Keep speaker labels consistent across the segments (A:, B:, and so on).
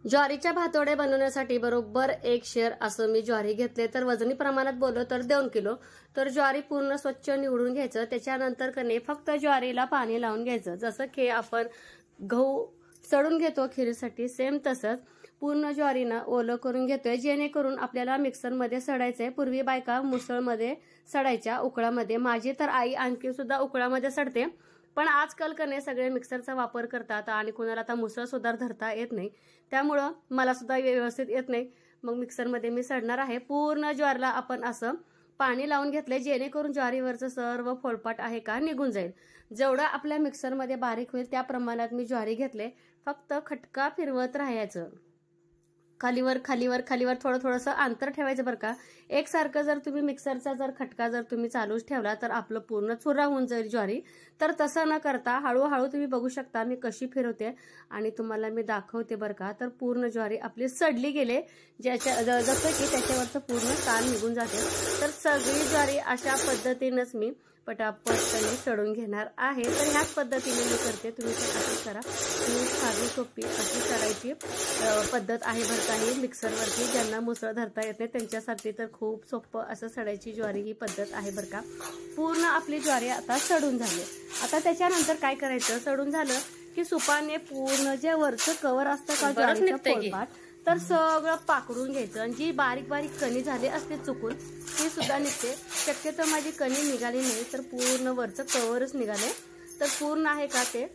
A: ज्वारीच्या भातोडे बनवण्यासाठी बरोबर 1 शेर असं मी ज्वारी घेतले. तर वजनी प्रमाणात बोललो तर 2 किलो. तर ज्वारी पूर्ण स्वच्छ निवडून घ्यायचं. त्याच्यानंतर कने फक्त ज्वारीला पाणी लावून घ्यायचं. जसं की आपण गहू सडून घेतो खिरीसाठी सेम तसंच पूर्ण ज्वारीना ओलं करून घेतोय, जेणेकरून आपल्याला मिक्सरमध्ये सडायचंय. पूर्वी बायका मुसळमध्ये सडायच्या उकळामध्ये. माझी तर आई आणखी सुद्धा उकळामध्ये सडते, पण आजकाल कने सगळे मिक्सरचा वापर करतात आणि कोणाला आता मुसळ सुद्धा धरता येत नाही. त्यामुळं मला सुद्धा व्यवस्थित येत नाही. मग मिक्सरमध्ये मी सडणार आहे. पूर्ण ज्वारीला आपण असं पाणी लावून घेतले, जेणेकरून ज्वारीवरचं सर्व फोळपाट आहे का निघून जाईल. जेवढं आपल्या मिक्सरमध्ये बारीक होईल त्या प्रमाणात मी ज्वारी घेतले. फक्त खटका फिरवत राहायचं. खालीवर खालीवर खालीवर थोडंसं अंतर ठेवायचं बरं का. एकसारखं जर तुम्ही मिक्सरचा जर खटका जर तुम्ही चालूच ठेवला तर आपलं पूर्ण चुरा होऊन जाईल ज्वारी. तर तसं न करता हळूहळू तुम्ही बघू शकता मी कशी फिरवते आणि तुम्हाला मी दाखवते बरं का. तर पूर्ण ज्वारी आपली सडली गेले, जसं की त्याच्यावरचं पूर्ण साल निघून जाते. तर सगळी ज्वारी अशा पद्धतीनंच मी पटापट सडून घेणार आहे. तर ह्याच पद्धतीने मी करते. तुम्ही पण असंच करा. ही साधी सोपी अशी करायची पद्धत आहे बरं का ही मिक्सरवरती. ज्यांना मुसळ धरता येत नाही त्यांच्यासाठी तर खूप सोपं असं सडायची ज्वारी ही पद्धत आहे बरं का. पूर्ण आपली ज्वारी आता सडून झाली. आता त्याच्यानंतर काय करायचं, सडून झालं की सुपाने पूर्ण जे वरचं कवर असतं का ज्वारीचं पोळपाट तर सगळं पाकडून घ्यायचं. आणि जी बारीक बारीक कणी झाली असते चुकून ती सुद्धा निघते. शक्यतो माझी कणी निघाली नाही तर पूर्ण वरचं कवरच निघाले. तर पूर्ण आहे का ते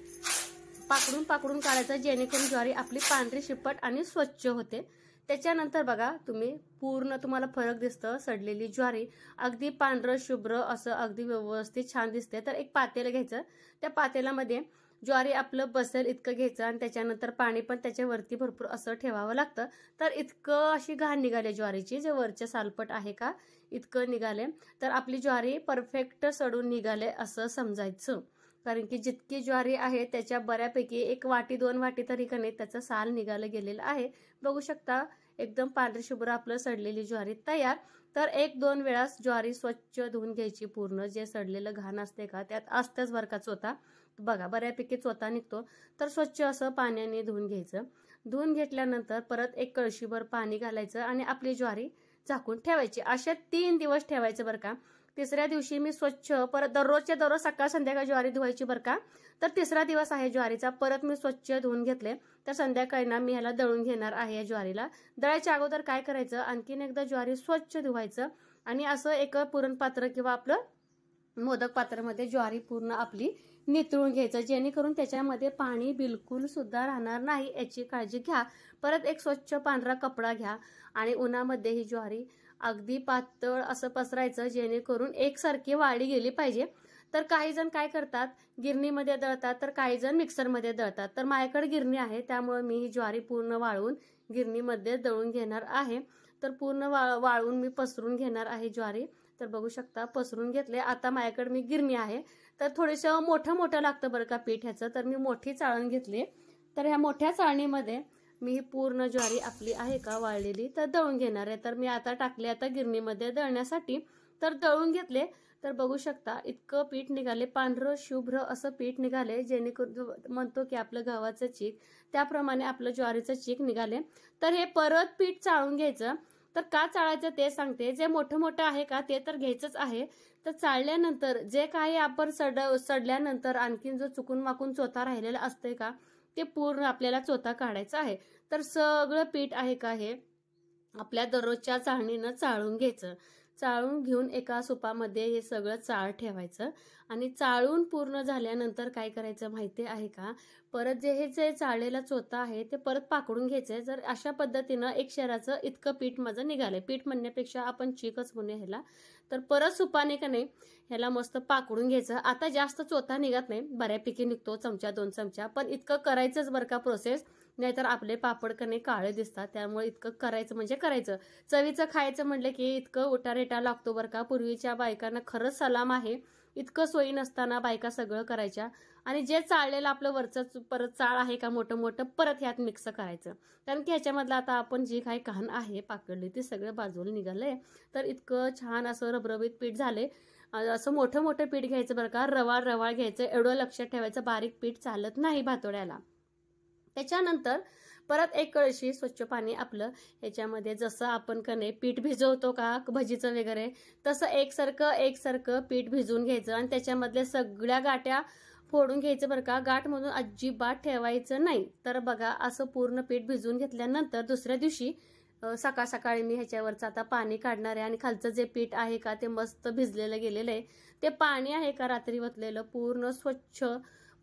A: पाकडून काढायचं, जेणेकरून ज्वारी आपली पांढरी शिपट आणि स्वच्छ होते. त्याच्यानंतर बघा तुम्ही पूर्ण तुम्हाला फरक दिसतं. सडलेली ज्वारी अगदी पांढरं शुभ्र असं अगदी व्यवस्थित छान दिसते. तर एक पातेलं घ्यायचं. त्या पातेल्यामध्ये ज्वारी आपलं बसेल इतकं घ्यायचं आणि त्याच्यानंतर पाणी पण त्याच्यावरती भरपूर असं ठेवावं लागतं. तर इतकं अशी घाण निघाले ज्वारीची, जे वरचे सालपट आहे का इतकं निघाले. तर आपली ज्वारी परफेक्ट सडून निघाले असं समजायचं. कारण की जितकी ज्वारी आहे त्याच्या बऱ्यापैकी 1 वाटी 2 वाटी तरी कने त्याचं साल निघालं गेलेलं आहे. बघू शकता एकदम पांढरी शुभ्र आपलं सडलेली ज्वारी तयार. तर 1-2 वेळा ज्वारी स्वच्छ धुवून घ्यायची. पूर्ण जे सडलेलं घाण असते का त्यात असतेच बरं का चोथा. बघा बऱ्यापैकी चोथा निघतो. तर स्वच्छ असं पाण्याने धुवून घ्यायचं. धुवून घेतल्यानंतर परत 1 कळशीभर पाणी घालायचं आणि आपली ज्वारी झाकून ठेवायची. अशा 3 दिवस ठेवायचं बरं का. तिसऱ्या दिवशी मी स्वच्छ परत दररोजच्या दररोज सकाळ संध्याकाळ ज्वारी धुवायची बरं का. तर तिसरा दिवस आहे ज्वारीचा. परत मी स्वच्छ धुवून घेतले. तर संध्याकाळी ना मी ह्याला दळून घेणार आहे. या ज्वारीला दळायच्या अगोदर काय करायचं, आणखीन एकदा ज्वारी स्वच्छ धुवायचं आणि असं एक पुरण पात्र किंवा आपलं मोदक पात्रामध्ये ज्वारी पूर्ण आपली नितळून घ्यायचं, जेणेकरून त्याच्यामध्ये पाणी बिलकुल सुद्धा राहणार नाही याची काळजी घ्या. परत एक स्वच्छ पांढरा कपडा घ्या आणि उन्हामध्ये ही ज्वारी अगदी पातळ असं पसरायचं, जेणेकरून एकसारखी वाळली गेली पाहिजे. तर काही जण काय करतात गिरणीमध्ये दळतात, तर काही जण मिक्सरमध्ये दळतात. तर माझ्याकडे गिरणी आहे त्यामुळे मी ही ज्वारी पूर्ण वाळवून गिरणीमध्ये दळून घेणार आहे. तर पूर्ण वाळवून मी पसरून घेणार आहे ज्वारी. तर बघू शकता पसरून घेतले. आता माझ्याकडे मी गिरणी आहे. तर थोडंसं मोठं लागतं बरं का पीठ ह्याचं. तर मी मोठी चाळण घेतली. तर ह्या मोठ्या चाळणीमध्ये मी ही पूर्ण ज्वारी आपली आहे का वाळलेली तर दळून घेणार आहे. तर मी आता टाकले आता गिरणीमध्ये दळण्यासाठी. तर दळून घेतले. तर बघू शकता इतकं पीठ निघाले, पांढरं शुभ्र असं पीठ निघाले, जेणेकरून म्हणतो की आपलं गव्हाचं चीक त्याप्रमाणे आपलं ज्वारीचं चीक निघाले. तर हे परत पीठ चाळून घ्यायचं. तर का चाळायचं ते सांगते. जे मोठं आहे का ते तर घ्यायचंच आहे. तर चाळल्यानंतर जे काही आपण सडल्यानंतर आणखीन जो चुकून माकून चोथा राहिलेला असते का ते पूर्ण आपल्याला चोथा काढायचा आहे. तर सगळं पीठ आहे का हे आपल्या दररोजच्या चाळणीनं चाळून घ्यायचं. चाळून घेऊन एका सुपामध्ये हे सगळं चाळ ठेवायचं आणि चाळून पूर्ण झाल्यानंतर काय करायचं माहिती आहे का, परत जे चाळलेला चोथा आहे ते परत पाकडून घ्यायचंय. जर अशा पद्धतीनं 1 शेराचं इतकं पीठ माझं निघालंय. पीठ म्हणण्यापेक्षा आपण चिकच म्हणूया ह्याला. तर परत सुपाने का नाही ह्याला मस्त पाकडून घ्यायचं. आता जास्त चोथा निघत नाही, बऱ्यापैकी निघतो 1-2 चमचा. पण इतकं करायचंच बरं का प्रोसेस, नाहीतर आपले पापड कने काळे दिसतात. त्यामुळे इतकं करायचं म्हणजे करायचं. चवीचं खायचं म्हटलं की इतकं उटारेटा लागतो बरं का. पूर्वीच्या बायकांना खरंच सलाम आहे. इतकं सोयी नसताना बायका सगळं करायच्या. आणि जे चाळलेलं आपलं वरचं परत चाळ आहे का मोठं परत ह्यात मिक्स करायचं. कारण की ह्याच्यामधलं आता आपण जी काही घाण आहे पाकडली ती सगळं बाजूला निघालंय. तर इतकं छान असं रबरबीत पीठ झाले. असं मोठं पीठ घ्यायचं बरं का. रवाळ घ्यायचं. एवढं लक्षात ठेवायचं बारीक पीठ चालत नाही भातोड्याला. त्याच्यानंतर परत एक कळशी स्वच्छ पाणी आपलं ह्याच्यामध्ये जसं आपण कणे पीठ भिजवतो का भजीचं वगैरे तसं एकसारखं पीठ भिजवून घ्यायचं आणि त्याच्यामधल्या सगळ्या गाठ्या फोडून घ्यायचं बरं का. गाठमधून अजिबात ठेवायचं नाही. तर बघा असं पूर्ण पीठ भिजवून घेतल्यानंतर दुसऱ्या दिवशी सकाळी मी ह्याच्यावरचं आता पाणी काढणार आहे आणि खालचं जे पीठ आहे का ते मस्त भिजलेलं गेलेलं आहे. ते पाणी आहे का रात्री वतलेलं पूर्ण स्वच्छ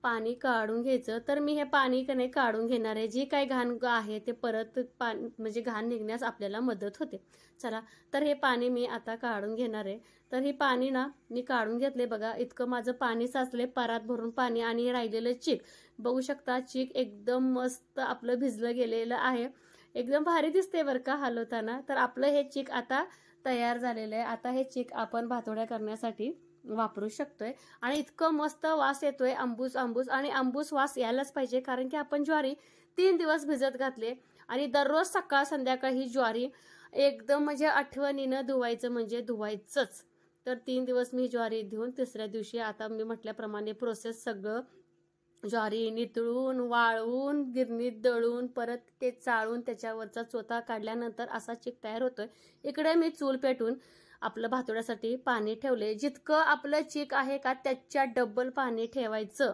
A: पाणी काढून घ्यायचं. तर मी हे पाणी कणे काढून घेणार आहे. जी काही घाण आहे ते परत पाणी म्हणजे घाण निघण्यास आपल्याला मदत होते. चला तर हे पाणी मी आता काढून घेणार आहे. तर हे पाणी ना मी काढून घेतले बघा. इतकं माझं पाणी साचले परात भरून पाणी आणि राहिलेलं चीक बघू शकता. चीक एकदम मस्त आपलं भिजलं गेलेलं आहे. एकदम भारी दिसते बरं का हलवताना. तर आपलं हे चीक आता तयार झालेलं आहे. आता हे चीक आपण भातोड्या करण्यासाठी वापरू शकतोय आणि इतकं मस्त वास येतोय आंबूस आणि आंबूस वास यायलाच पाहिजे कारण की आपण ज्वारी 3 दिवस भिजत घातले आणि दररोज सकाळ संध्याकाळ ही ज्वारी एकदम म्हणजे आठवणीनं धुवायचं म्हणजे धुवायचंच. तर 3 दिवस मी ज्वारी धुवून तिसऱ्या दिवशी आता मी म्हटल्याप्रमाणे प्रोसेस सगळं ज्वारी नितळून वाळवून गिरणीत दळून परत ते चाळून त्याच्यावरचा चोथा काढल्यानंतर असा चीक तयार होतोय. इकडे मी चूल पेटून आपलं भातोड्यासाठी पाणी ठेवले. जितकं आपलं चीक आहे का त्याच्या डबल पाणी ठेवायचं.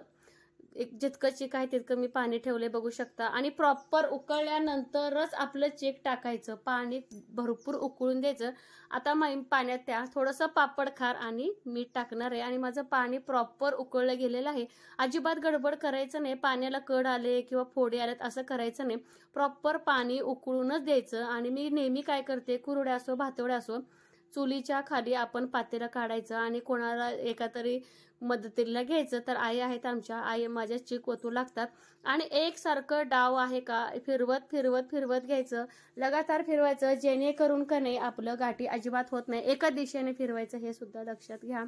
A: जितकं चीक आहे तितकं मी पाणी ठेवले बघू शकता आणि प्रॉपर उकळल्यानंतरच आपलं चीक टाकायचं. पाणी भरपूर उकळून द्यायचं. आता पाण्यात त्या थोडंसं पापड खार आणि मीठ टाकणार आहे आणि माझं पाणी प्रॉपर उकळलं गेलेलं आहे. अजिबात गडबड करायचं नाही. पाण्याला कड आले किंवा फोडे आलेत असं करायचं नाही. प्रॉपर पाणी उकळूनच द्यायचं. आणि मी नेहमी काय करते कुरड्या असो भातोड्या असो चुलीच्या खाली आपण पातेलं काढायचं आणि कोणाला एका तरी मदतीला घ्यायचं. तर आई आहेत आमच्या आई माझ्या चीक ओतू लागतात आणि एकसारखं डाव आहे का फिरवत घ्यायचं. लगातार फिरवायचं जेणेकरून का नाही आपलं गाठी अजिबात होत नाही. एका दिशेने फिरवायचं हे सुद्धा लक्षात घ्या.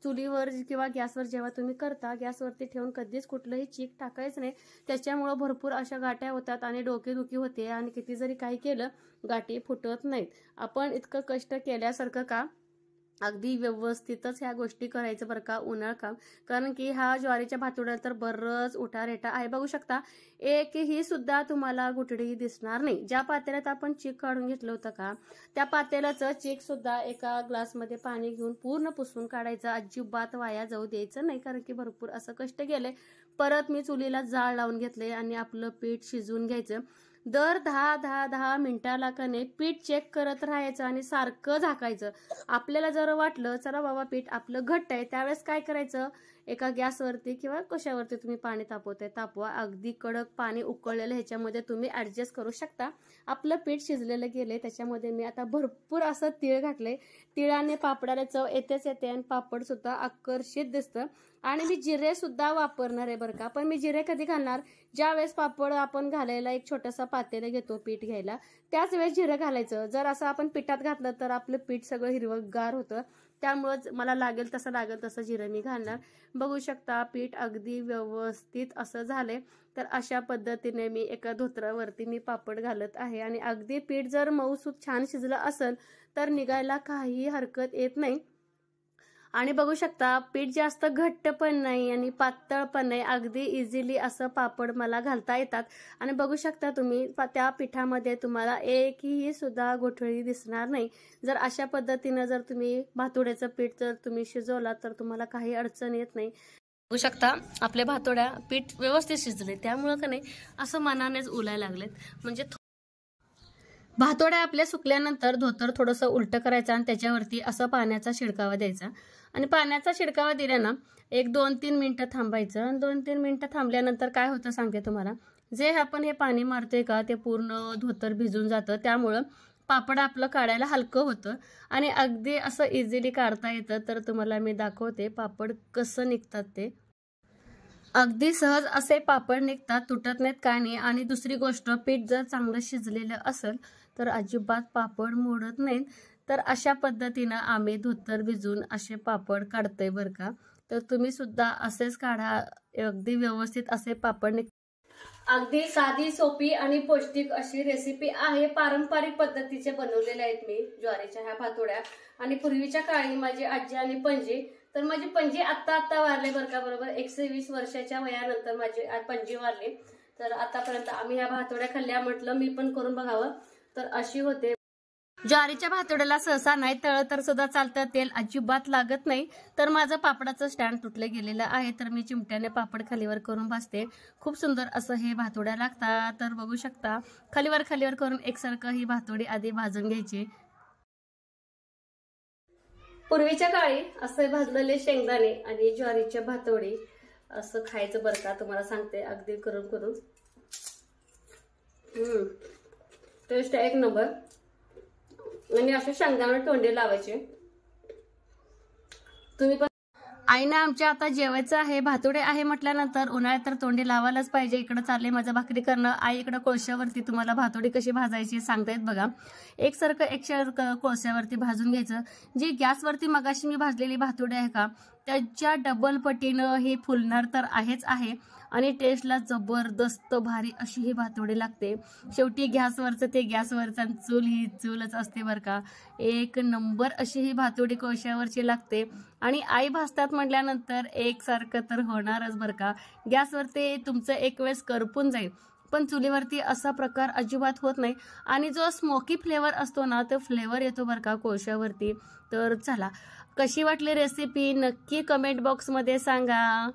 A: चुलीवर किंवा गॅसवर जेव्हा तुम्ही करता गॅसवरती ठेवून कधीच कुठलंही चीक टाकायचं नाही. त्याच्यामुळं भरपूर अशा गाठ्या होतात आणि डोकेदुखी होते आणि किती जरी काही केलं गाठी फुटत नाहीत. आपण इतकं कष्ट केल्यासारखं का अगदी व्यवस्थितच ह्या गोष्टी करायचं बरं का उन्हाळ काम. कारण की हा ज्वारीच्या भातोड्याला तर बरंच उठारेटा आहे बघू शकता. एकही सुद्धा तुम्हाला गुठडी दिसणार नाही. ज्या पातेल्यात आपण चीक काढून घेतलं होतं का त्या पातेल्याचं चीक सुद्धा एका ग्लासमध्ये पाणी घेऊन पूर्ण पुसून काढायचं. अजिबात वाया जाऊ द्यायचं नाही कारण की भरपूर असं कष्ट केलंय. परत मी चुलीला जाळ लावून घेतले आणि आपलं पीठ शिजवून घ्यायचं. दर 10 मिनिटाला कने पीठ चेक करत राहायचं आणि सारखं झाकायचं. आपल्याला जर वाटलं चला बाबा पीठ आपलं घट्ट आहे त्यावेळेस काय करायचं एका गॅसवरती किंवा कशावरती तुम्ही पाणी तापवा. अगदी कडक पाणी उकळलेलं ह्याच्यामध्ये तुम्ही ऍडजस्ट करू शकता. आपलं पीठ शिजलेलं गेले त्याच्यामध्ये मी आता भरपूर असं तीळ घातले. तिळाने पापडाला चव येतेच येते आणि पापड सुद्धा आकर्षित दिसतं. आणि मी जिरे सुद्धा वापरणार आहे बरं का. पण मी जिरे कधी घालणार ज्या वेळेस पापड आपण घालायला एक छोटासा पातेलं घेतो पीठ घ्यायला त्याच वेळेस जिरं घालायचं. जर असं आपण पिठात घातलं तर आपलं पीठ सगळं हिरवगार होतं. त्यामुळं मला लागेल तसं जिरं मी घालणार. बघू शकता पीठ अगदी व्यवस्थित असं झालंय. तर अशा पद्धतीने मी एका धोतरावरती मी पापड घालत आहे आणि अगदी पीठ जर मऊसूत छान शिजलं असेल तर निघायला काही हरकत येत नाही. आणि बघू शकता पीठ जास्त घट्ट पण नाही आणि पातळ पण नाही. अगदी इझिली असं पापड मला घालता येतात. आणि बघू शकता तुम्ही त्या पिठामध्ये तुम्हाला एकही सुद्धा गुठळी दिसणार नाही. जर अशा पद्धतीनं जर तुम्ही भातोड्याचं पीठ जर तुम्ही शिजवला तर तुम्हाला काही अडचण येत नाही. बघू शकता आपल्या भातोड्या पीठ व्यवस्थित शिजले त्यामुळं का नाही असं मनानेच उलायला लागलेत. म्हणजे भातोड्या आपल्या सुकल्यानंतर धोतर थोडंसं उलटं करायचं आणि त्याच्यावरती असं पाण्याचा शिडकावा द्यायचा. आणि पाण्याचा शिडकावा दिल्यानं एक 2-3 मिनिटं थांबायचं. आणि 2-3 मिनिटं थांबल्यानंतर काय होतं सांगते तुम्हाला. जे आपण हे पाणी मारतोय का ते पूर्ण धोतर भिजून जातं. त्यामुळं पापड आपलं काढायला हलकं होतं आणि अगदी असं इझिली काढता येतं. तर तुम्हाला मी दाखवते पापड कसं निघतात ते. अगदी सहज असे पापड निघतात तुटत नाहीत काय नाही. आणि दुसरी गोष्ट पीठ जर चांगलं शिजलेलं असेल तर अजिबात पापड मोडत नाहीत. तर अशा पद्धतीनं आम्ही धोतर भिजून असे पापड काढतोय बरं का. तर तुम्ही सुद्धा असेच काढा. अगदी व्यवस्थित असे पापड अगदी साधी सोपी आणि पौष्टिक अशी रेसिपी आहे. पारंपरिक पद्धतीचे बनवलेले आहेत मी ज्वारीच्या ह्या भातोड्या. आणि पूर्वीच्या काळी माझी आजी आणि पणजी तर माझी पणजी आत्ता वारले बरं का. बरोबर 120 वर्षाच्या वयानंतर माझी पणजी वारली. तर आतापर्यंत आम्ही ह्या भातोड्या खाल्ल्या, म्हटलं मी पण करून बघावं. तर अशी होते. ज्वारीच्या भातोड्याला सहसा नाही तळलं तर सुद्धा चालतं, तेल अजिबात लागत नाही. तर माझं पापडाचं स्टँड तुटलं गेलेलं आहे, तर मी चिमट्याने पापड खालीवर करून भाजते. खूप सुंदर असं हे भातोड्या लागतात. तर बघू शकता, खालीवर करून एकसारखं ही भातोडी आधी भाजून घ्यायची. पूर्वीच्या काळी असे भाजलेले शेंगदाणे आणि ज्वारीच्या भातोडी असं खायचं बरं का, तुम्हाला सांगते अगदी करून करून. टेस्ट एक नंबर. आणि असे शेंगदाणे तोंडी लावायचे. तुम्ही पण. आईना आमच्या आता जेवायचं आहे, भातोडे आहे म्हटल्यानंतर उन्हाळ्यात तर तोंडी लावायलाच पाहिजे. इकडं चालले माझं भाकरी करणं, आई इकडं कोळशावरती तुम्हाला भातोडी कशी भाजायची सांगतायत बघा. एकसारखं कोळशावरती भाजून घ्यायचं. जी गॅसवरती मगाशी मी भाजलेली भातोडी आहे का, त्याच्या डबल पटीनं हे फुलणार तर आहेच आहे. आणि टेस्टला जबरदस्त भारी अशी ही भातोडी लागते. शेवटी गॅसवरचं ते गॅसवरचा, चूल ही चूलच असते बरं का. एक नंबर अशी ही भातोडी कोळशावरची लागते. आणि आई भाजतात म्हटल्यानंतर एकसारखं तर होणारच बरं का. गॅसवरती तुमचं एक वेळेस करपून जाईल, पण चुलीवरती असा प्रकार अजिबात होत नाही. आणि जो स्मोकी फ्लेवर असतो ना, तो फ्लेवर येतो बरं का कोळशावरती. तर चला, कशी वाटली रेसिपी नक्की कमेंट बॉक्समध्ये सांगा.